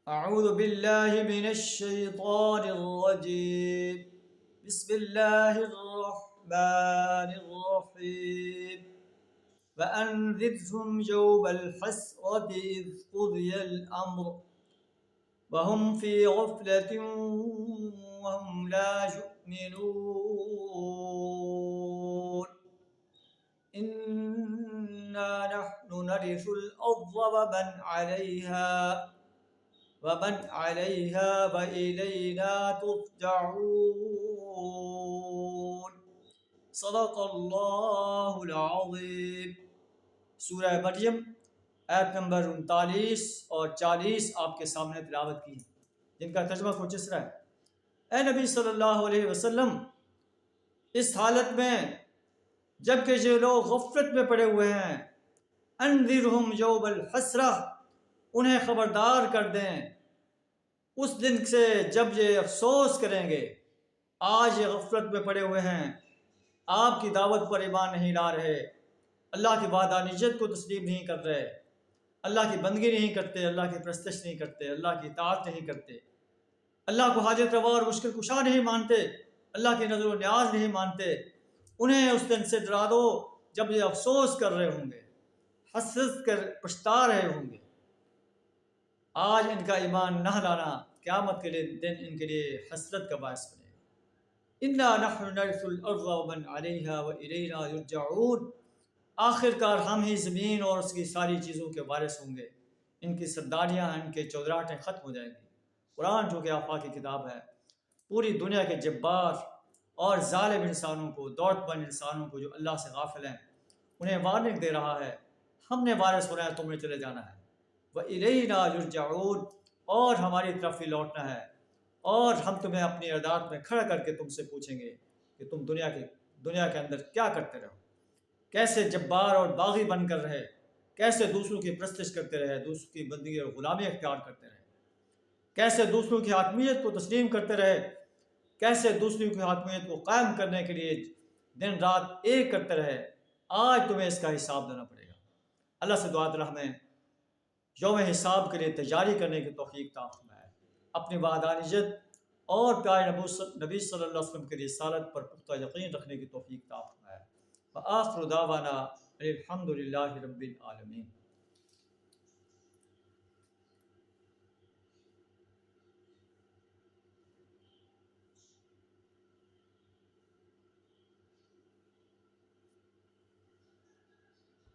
أعوذ بالله من الشيطان الرجيم. بسم الله الرحمن الرحيم. وأنذرهم يوم الحسرة إذ قضي الأمر وهم في غفلة وهم لا يؤمنون. إنا نحن نرث الأرض ومن عليها وإلينا ترجعون. صدق اللہ العظیم. سورہ مریم آیت نمبر 39 اور 40 آپ کے سامنے تلاوت کی، جن کا ترجمہ کچھ اس طرح ہے: اے نبی صلی اللہ علیہ وسلم، اس حالت میں جب کہ جو لوگ غفلت میں پڑے ہوئے ہیں، انذرہم یوم الحسرہ، انہیں خبردار کر دیں اس دن سے جب یہ افسوس کریں گے. آج یہ غفلت میں پڑے ہوئے ہیں، آپ کی دعوت پر ایمان نہیں لا رہے، اللہ کی وحدانیت کو تسلیم نہیں کر رہے، اللہ کی بندگی نہیں کرتے، اللہ کی پرستش نہیں کرتے، اللہ کی اطاعت نہیں کرتے، اللہ کو حاجت روا اور مشکل کشا نہیں مانتے، اللہ کی نظر و نیاز نہیں مانتے. انہیں اس دن سے ڈرا دو جب یہ افسوس کر رہے ہوں گے، حسرت کر پچھتا رہے ہوں گے. آج ان کا ایمان نہ لانا قیامت کے دن ان کے لیے حسرت کا باعث بنے. انا نحن نرث الارض ومن علیہا والینا یرجعون. آخر کار ہم ہی زمین اور اس کی ساری چیزوں کے وارث ہوں گے. ان کی سرداریاں، ان کے چودراہٹیں ختم ہو جائیں گی. قرآن جو کہ آفاقی کتاب ہے، پوری دنیا کے جبار اور ظالم انسانوں کو، دولت مند انسانوں کو جو اللہ سے غافل ہیں، انہیں وارننگ دے رہا ہے. ہم نے وارث ہونا ہے، تم نے چلے جانا ہے. وَإِلَيْنَا يُرْجَعُونَ، اور ہماری طرف ہی لوٹنا ہے، اور ہم تمہیں اپنی عدالت میں کھڑا کر کے تم سے پوچھیں گے کہ تم دنیا کے اندر کیا کرتے رہو، کیسے جبار اور باغی بن کر رہے، کیسے دوسروں کی پرستش کرتے رہے، دوسروں کی بندگی اور غلامی اختیار کرتے رہے، کیسے دوسروں کی حاکمیت کو تسلیم کرتے رہے، کیسے دوسروں کی حاکمیت کو قائم کرنے کے لیے دن رات ایک کرتے رہے. آج تمہیں اس کا حساب دینا پڑے گا. اللہ سے دعا ہمیں یوم حساب کے لیے تیاری کرنے کی توفیق عطا فرمائے، اپنی وحدانیت اور پیارے نبی صلی اللہ علیہ وسلم کی رسالت پر پختہ یقین رکھنے کی توفیق عطا فرمائے. وآخر دعوانا الحمد للہ رب العالمین.